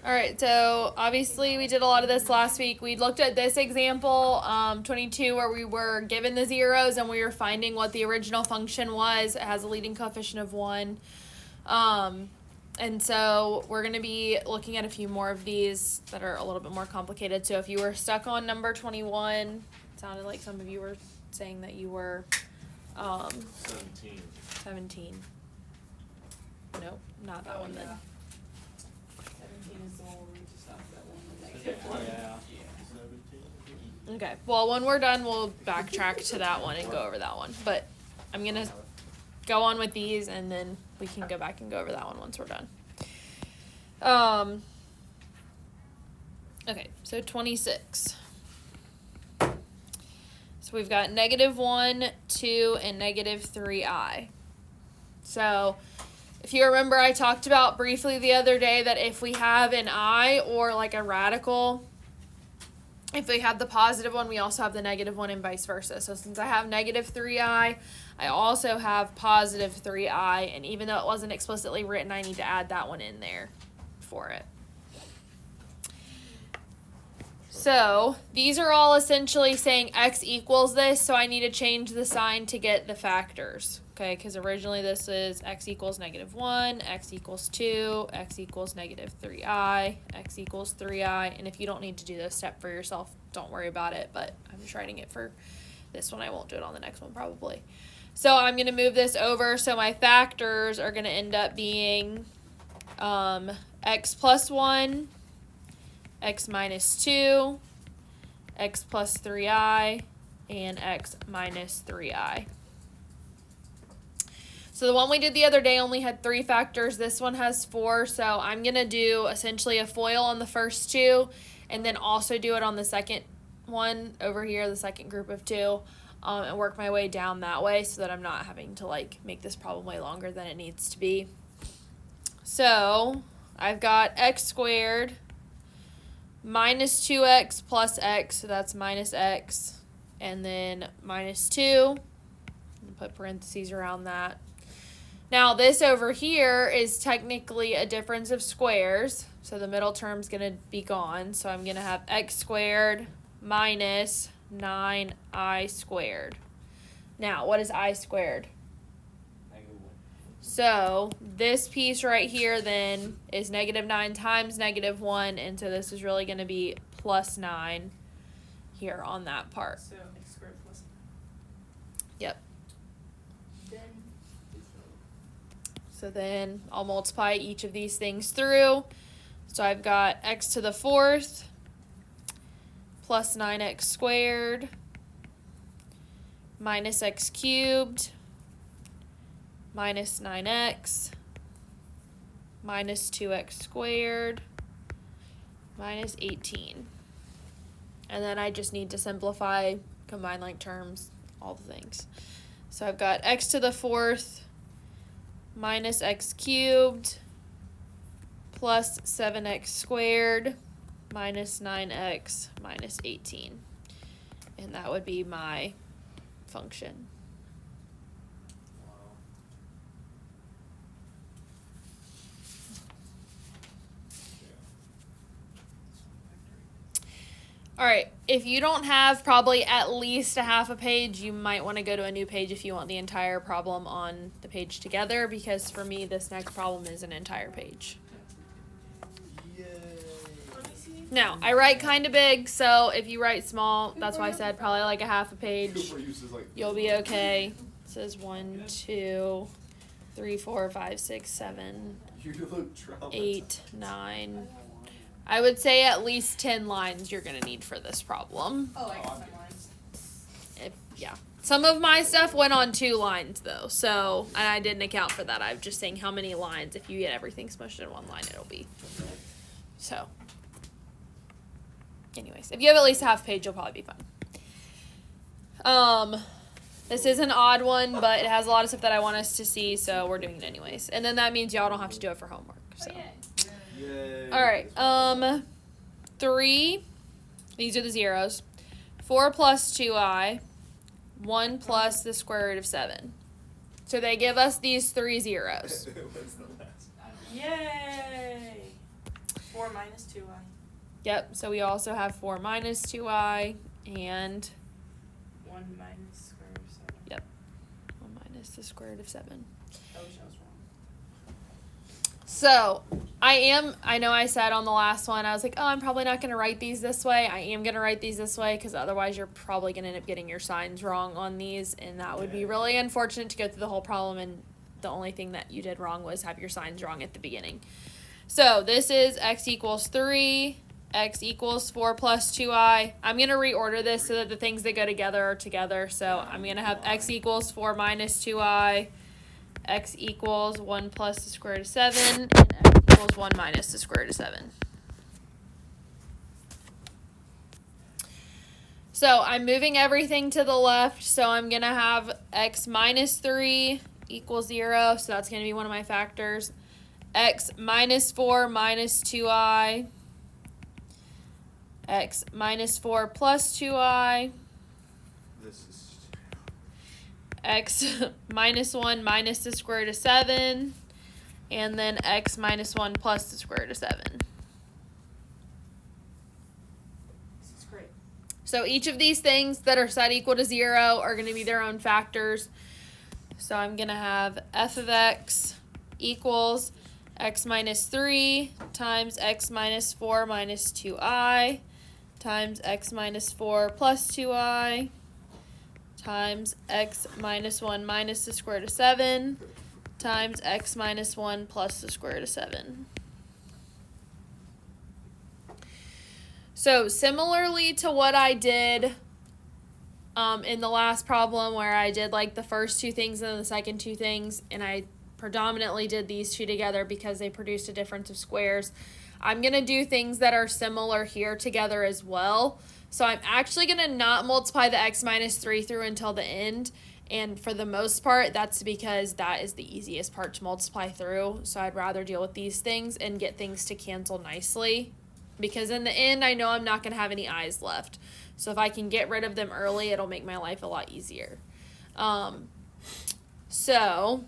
All right, so obviously we did a lot of this last week. We looked at this example, 22, where we were given the zeros and we were finding what the original function was. It has a leading coefficient of 1. And so we're going to be looking at a few more of these that are a little bit more complicated. So if you were stuck on number 21, it sounded like some of you were saying that you were 17. Nope, not that one then. 17 is the one where we just have that one negative one. Yeah. Okay, well, when we're done, we'll backtrack to that one and go over that one. But I'm going to go on with these, and then we can go back and go over that one once we're done. Okay, so 26. So we've got -1, 2, and -3i. So if you remember, I talked about briefly the other day that if we have an I or like a radical, if we have the positive one, we also have the negative one and vice versa. So since I have -3i, I also have +3i, and even though it wasn't explicitly written, I need to add that one in there for it. So these are all essentially saying x equals this, so I need to change the sign to get the factors. Okay, because originally this is x equals -1, x equals 2, x equals -3i, x equals 3i, and if you don't need to do this step for yourself, don't worry about it, but I'm just writing it for this one. I won't do it on the next one probably. So I'm going to move this over, so my factors are going to end up being x plus 1, x minus 2, x plus 3i, and x minus 3i. So the one we did the other day only had 3 factors. This one has 4, so I'm going to do essentially a FOIL on the first 2, and then also do it on the second one over here, the second group of 2, and work my way down that way so that I'm not having to like make this problem way longer than it needs to be. So I've got x squared minus 2x plus x, so that's minus x, and then minus 2, put parentheses around that. Now this over here is technically a difference of squares, so the middle term's going to be gone, so I'm going to have x squared minus 9i squared. Now, what is I squared? So this piece right here then is -9 times -1, and so this is really going to be plus 9 here on that part. So x squared plus 9. Yep. Then So then I'll multiply each of these things through. So I've got x to the 4th plus 9x squared minus x cubed minus 9x minus 2x squared minus 18. And then I just need to simplify, combine like terms, all the things. So I've got x to the 4th minus x cubed plus 7x squared minus 9x minus 18. And that would be my function. All right, if you don't have probably at least a half a page, you might want to go to a new page if you want the entire problem on the page together, because for me, this next problem is an entire page. Yay. Now, I write kind of big, so if you write small, that's why I said probably like a half a page, you'll be okay. It says 1, 2, 3, 4, 5, 6, 7, 8, 9. I would say at least 10 lines you're going to need for this problem. oh, I got 10 lines. Yeah. Some of my stuff went on 2 lines, though, so, and I didn't account for that. I'm just saying how many lines. If you get everything smushed in 1 line, it'll be. So, anyways, if you have at least a half page, you'll probably be fine. This is an odd one, but it has a lot of stuff that I want us to see, so we're doing it anyways. And then that means y'all don't have to do it for homework, so. Yay. All right, 3, these are the zeros. 4 plus 2i, 1 plus the square root of 7. So they give us these 3 zeros. What's the last? Yay! 4 minus 2i. Yep, so we also have 4 minus 2i and 1 minus square root of 7. Yep. 1 minus the square root of 7. I wish I was wrong. So, I know I said on the last one, I was like, oh, I'm probably not going to write these this way. I am going to write these this way because otherwise you're probably going to end up getting your signs wrong on these, and that would be really unfortunate to go through the whole problem, and the only thing that you did wrong was have your signs wrong at the beginning. So, this is x equals 3, x equals 4 plus 2i. I'm going to reorder this so that the things that go together are together. So, I'm going to have x equals 4 minus 2i. X equals 1 plus the square root of 7, and x equals 1 minus the square root of 7. So I'm moving everything to the left, so I'm going to have x minus 3 equals 0, so that's going to be one of my factors. X minus 4 minus 2i. X minus 4 plus 2i. This is X minus 1 minus the square root of 7, and then x minus 1 plus the square root of 7. This is great. So each of these things that are set equal to 0 are going to be their own factors. So I'm going to have f of x equals x minus 3 times x minus 4 minus 2i times x minus 4 plus 2i times x minus 1 minus the square root of 7 times x minus 1 plus the square root of 7. So similarly to what I did in the last problem where I did like the first two things and then the second two things, and I predominantly did these two together because they produced a difference of squares, I'm going to do things that are similar here together as well. So I'm actually going to not multiply the x minus 3 through until the end. And for the most part, that's because that is the easiest part to multiply through. So I'd rather deal with these things and get things to cancel nicely. Because in the end, I know I'm not going to have any i's left. So if I can get rid of them early, it'll make my life a lot easier. So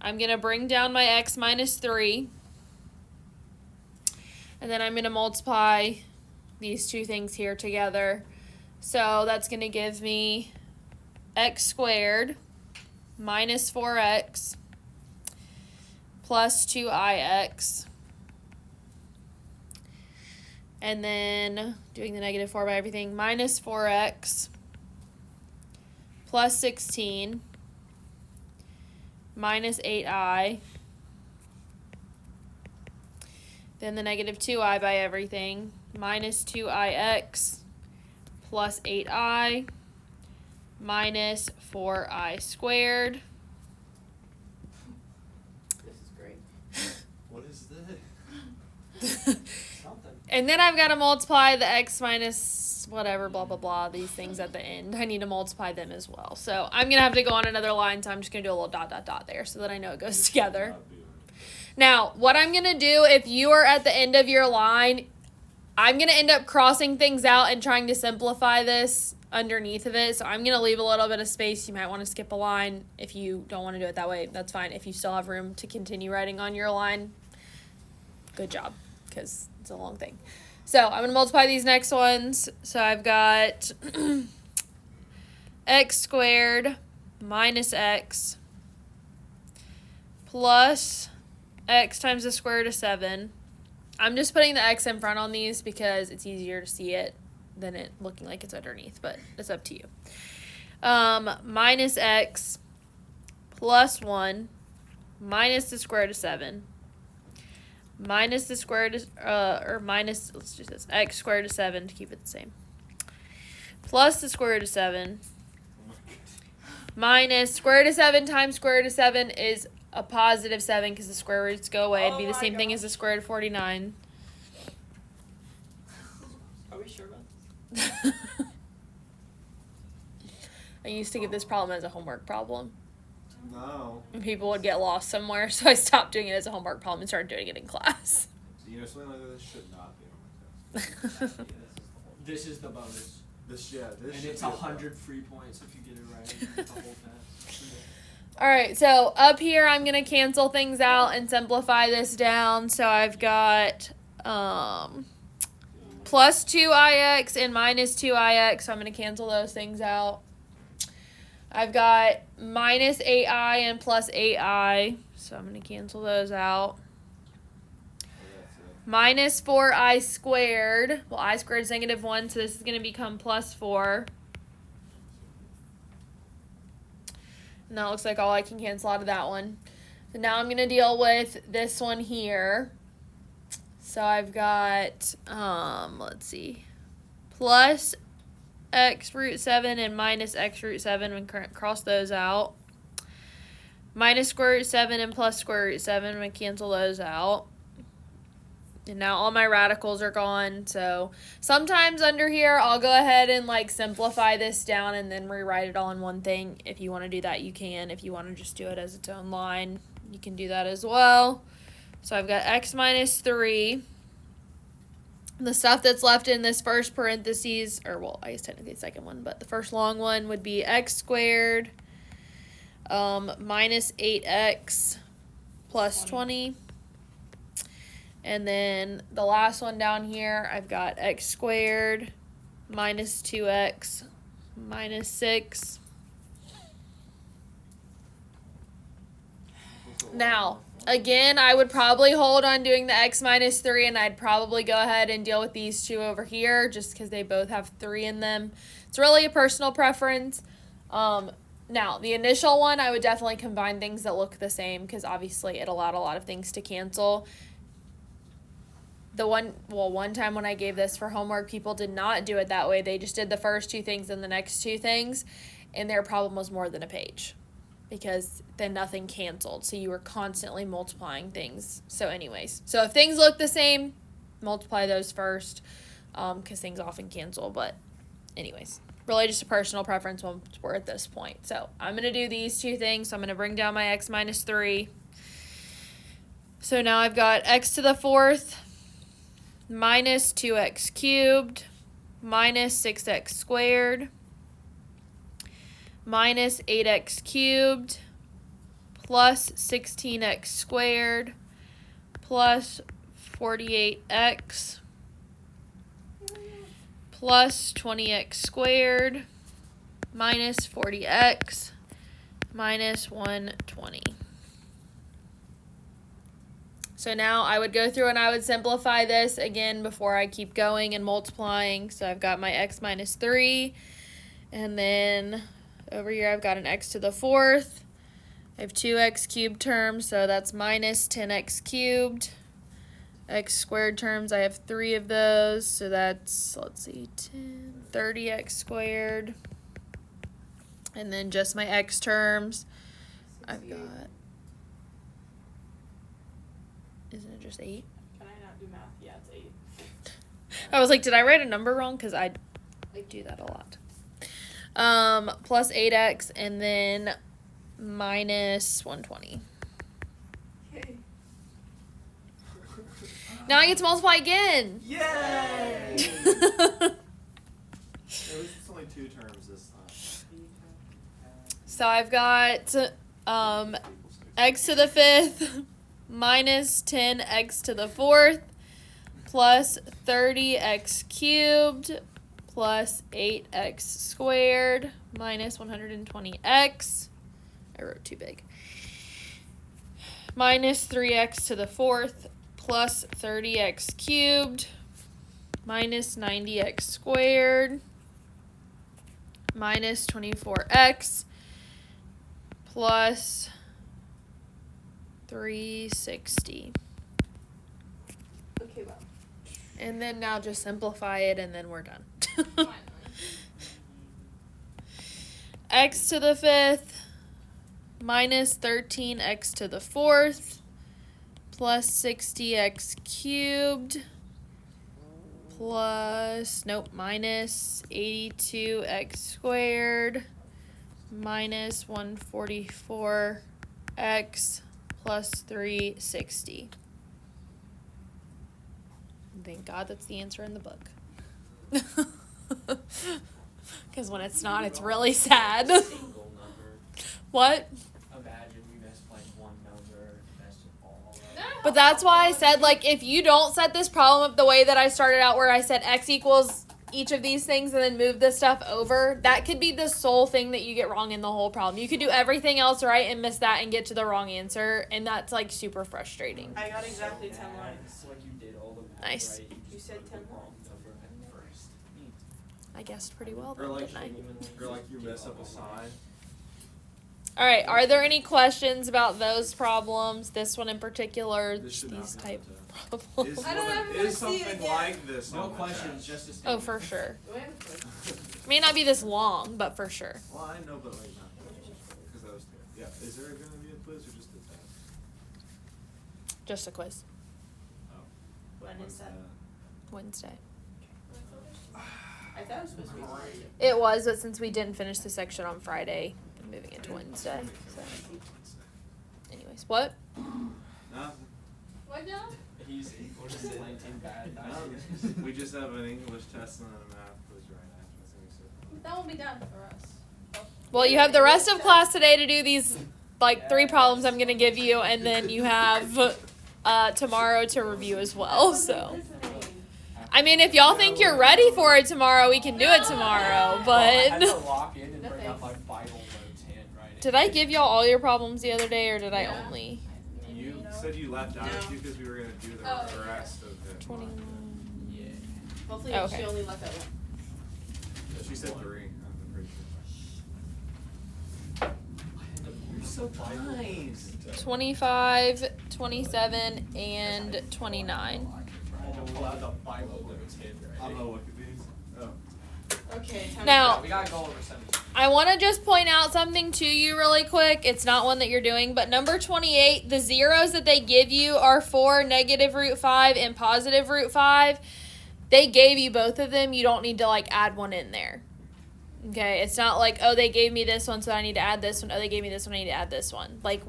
I'm going to bring down my x minus 3. And then I'm going to multiply these two things here together. So that's going to give me x squared minus 4x plus 2ix. And then doing the negative 4 by everything, minus 4x plus 16 minus 8i. Then the negative 2i by everything, minus 2ix plus 8i minus 4i squared. This is great. what is that? Something. And then I've got to multiply the x minus whatever, blah, blah, blah, these things at the end. I need to multiply them as well. So I'm going to have to go on another line, so I'm just going to do a little dot, dot, dot there so that I know it goes together. Now, what I'm going to do, if you are at the end of your line, I'm going to end up crossing things out and trying to simplify this underneath of it. So I'm going to leave a little bit of space. You might want to skip a line. If you don't want to do it that way, that's fine. If you still have room to continue writing on your line, good job, because it's a long thing. So I'm going to multiply these next ones. So I've got x squared minus x plus x times the square root of 7. I'm just putting the x in front on these because it's easier to see it than it looking like it's underneath, but it's up to you. Minus x plus 1 minus the square root of 7 minus the square root of, let's do this, x squared of 7 to keep it the same, plus the square root of 7 minus square root of 7 times square root of 7 is a positive 7 because the square roots go away. It'd be the same thing as the square root of 49. Are we sure about I used to get this problem as a homework problem. No. And people would get lost somewhere, so I stopped doing it as a homework problem and started doing it in class. You know, something like this should not be on my test. This is the bonus. This And should it's be a 100 free points if you get it right. You get the whole test. All right, so up here I'm going to cancel things out and simplify this down. So I've got plus 2ix and minus 2ix, so I'm going to cancel those things out. I've got minus 8i and plus 8i, so I'm going to cancel those out. Minus 4i squared. Well, I squared is -1, so this is going to become plus 4. And that looks like all I can cancel out of that one. So now I'm going to deal with this one here. So I've got, let's see, plus x root 7 and minus x root 7. We can cross those out. Minus square root 7 and plus square root 7. We cancel those out. And now all my radicals are gone. So sometimes under here, I'll go ahead and like simplify this down and then rewrite it all in one thing. If you want to do that, you can. If you want to just do it as its own line, you can do that as well. So I've got x minus 3. The stuff that's left in this first parentheses, or well, I guess technically the second one, but the first long one would be x squared minus 8x plus 20. And then the last one down here, I've got x squared minus 2x minus 6. Now, again, I would probably hold on doing the x minus 3, and I'd probably go ahead and deal with these two over here just because they both have 3 in them. It's really a personal preference. Now, the initial one, I would definitely combine things that look the same because obviously it allowed a lot of things to cancel. One time when I gave this for homework, people did not do it that way. They just did the first 2 things and the next 2 things, and their problem was more than a page because then nothing canceled. So you were constantly multiplying things. So anyways, so if things look the same, multiply those first because things often cancel. But anyways, really just a personal preference once we're at this point. So I'm going to do these 2 things. So I'm going to bring down my x minus 3. So now I've got x to the 4th minus 2x cubed minus 6x squared minus 8x cubed plus 16x squared plus 48x plus 20x squared minus 40x minus 120. So now I would go through and I would simplify this again before I keep going and multiplying. So I've got my x minus 3, and then over here I've got an x to the 4th. I have 2x cubed terms, so that's minus 10x cubed. X squared terms, I have 3 of those, so that's, let's see, 30x squared. And then just my x terms, I've got, isn't it just 8? Can I not do math? Yeah, it's 8. I was like, did I write a number wrong? Because I do that a lot. Plus 8x and then minus 120. Okay. Now I get to multiply again. Yay! At least it's only 2 terms this time. So I've got x to the 5th minus 10x to the 4th plus 30x cubed plus 8x squared minus 120x. I wrote too big. Minus 3x to the 4th plus 30x cubed minus 90x squared minus 24x plus 360. Okay, well. And then now just simplify it and then we're done. Finally. X to the 5th minus 13x to the 4th plus 60x cubed plus, minus 82x squared minus 144x plus 360. Thank God that's the answer in the book. Because when it's not, it's really sad. Single number. What? Imagine we missed like one number, messed it all up. But that's why I said, like, if you don't set this problem up the way that I started out, where I said x equals each of these things and then move this stuff over, that could be the sole thing that you get wrong in the whole problem. You could do everything else right and miss that and get to the wrong answer, and that's, like, super frustrating. I got exactly 10 lines. It's like you did all the math Nice. right. You just said put 10 the wrong lines. number at first. I guessed pretty well, Or then, like, didn't I? you mess up a sign. All right, are there any questions about those problems? This one in particular, This should not these be type on problems? I don't ever wanna Is see it something again. like this No on the questions, test? just a Oh, statement. for sure. Do I have a quiz? May not be this long, but for sure. Well, I know, but like not because that was yeah. Is there going to be a quiz or just a test? Just a quiz. Oh, When when's is that? Wednesday. I thought it was supposed to be Friday. It was, but since we didn't finish the section on Friday, I'm moving it to Wednesday. So, anyways, what? Nothing. What now? He's planting bad Nothing. We just have an English test and a math quiz right after. That won't be done for us. Well, you have the rest of class today to do these, like, 3 problems I'm going to give you, and then you have tomorrow to review as well, so. I mean, if y'all think you're ready for it tomorrow, we can do it tomorrow, I had to but. lock in and bring out my Bible notes handwriting. Did I give y'all all your problems the other day, or did I Yeah. only? You said you left out a few because we were going to do the Oh, rest of it. 21. Yeah. Hopefully Okay. she only left that one. She said 3. I'm pretty sure. You're so nice. 25, 27, and 29. I had to pull out the Bible notes I'm handwriting. gonna look at these. Oh. Okay, time Now- to We gotta go over 17. I want to just point out something to you really quick. It's not one that you're doing, but number 28, the zeros that they give you are for negative root 5 and positive root 5. They gave you both of them. You don't need to, like, add one in there. Okay? It's not like, oh, they gave me this one, so I need to add this one. Oh, they gave me this one, I need to add this one. Like,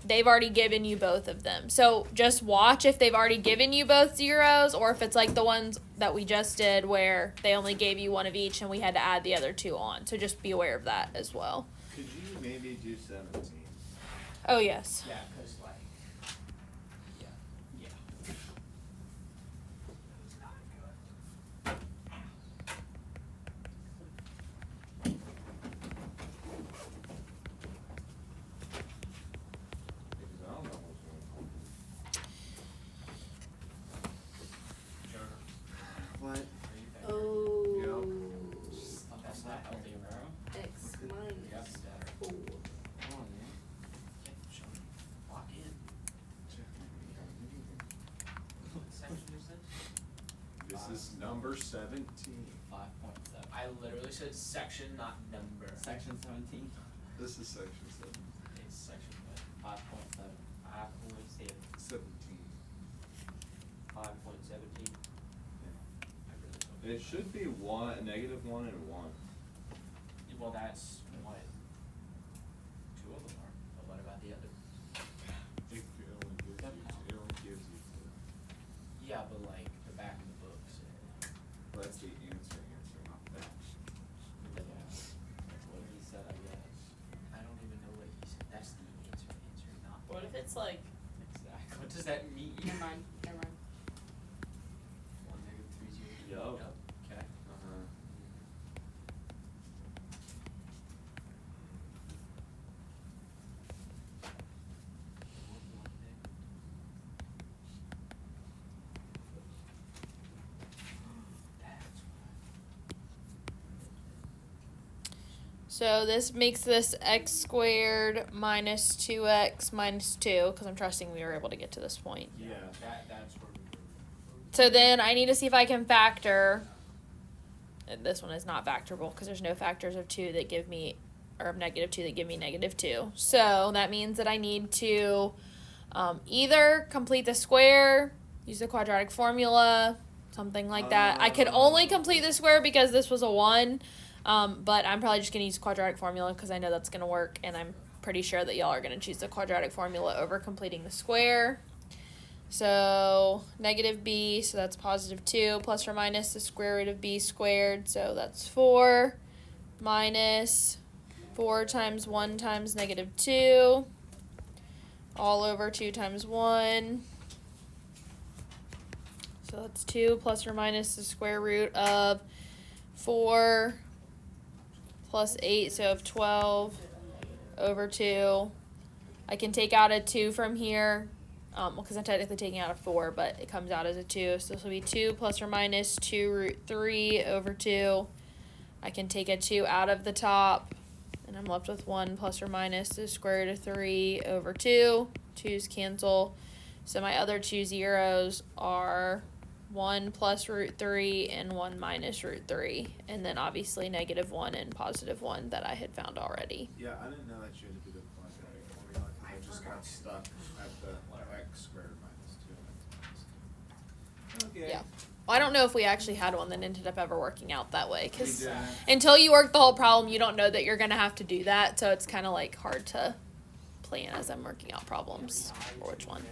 they've already given you both of them. So just watch if they've already given you both zeros, or if it's like the ones that we just did where they only gave you one of each and we had to add the other 2 on. So just be aware of that as well. Could you maybe do 17? Oh, yes. Yeah, cause like, yeah, yeah. Because I don't know what's going on. What? Oh. That's not healthy, bro. X minus 4. Come on, man. Lock in. Section is this? This is number 17. 5.7. I literally said section, not number. Section 17. This is section 7. It's section 5.7. 5.7. 17. 5.17. It should be negative 1 and 1. Well, that's what 2 of them are. But what about the other? It only gives you 2. Yeah, but like the back of the books. Well, that's the answer, not that. Yeah. That's what he said, I guess. I don't even know what he said. That's the answer, not. What if it's like. Exactly. What does that mean? Never mind. 1 negative 3 0. Yup. Okay. Uh-huh. So this makes this x squared minus 2x minus 2, because I'm trusting we were able to get to this point. Yeah. That's where we were. So then I need to see if I can factor. This one is not factorable because there's no factors of 2 that give me, or of negative 2 that give me negative 2. So that means that I need to either complete the square, use the quadratic formula, something like that. I could only complete the square because this was a 1, but I'm probably just going to use quadratic formula because I know that's going to work, and I'm pretty sure that y'all are going to choose the quadratic formula over completing the square. So negative b, so that's positive 2, plus or minus the square root of b squared, so that's 4, minus 4 times 1 times negative 2, all over 2 times 1, So that's 2 plus or minus the square root of 4 plus 8, so of 12 over 2. I can take out a 2 from here, because I'm technically taking out a 4, but it comes out as a 2. So this will be 2 plus or minus 2 root 3 over 2. I can take a 2 out of the top, and I'm left with 1 plus or minus the square root of 3 over 2. 2's cancel. So my other two zeros are 1 plus root 3 and 1 minus root 3. And then obviously negative 1 and positive 1 that I had found already. Yeah, I didn't know that you had to do the quadratic formula, cause I just got stuck at the x squared minus 2. Okay. Yeah. Well, I don't know if we actually had one that ended up ever working out that way, because We didn't. until you work the whole problem, you don't know that you're going to have to do that. So it's kind of like hard to plan as I'm working out problems for which one.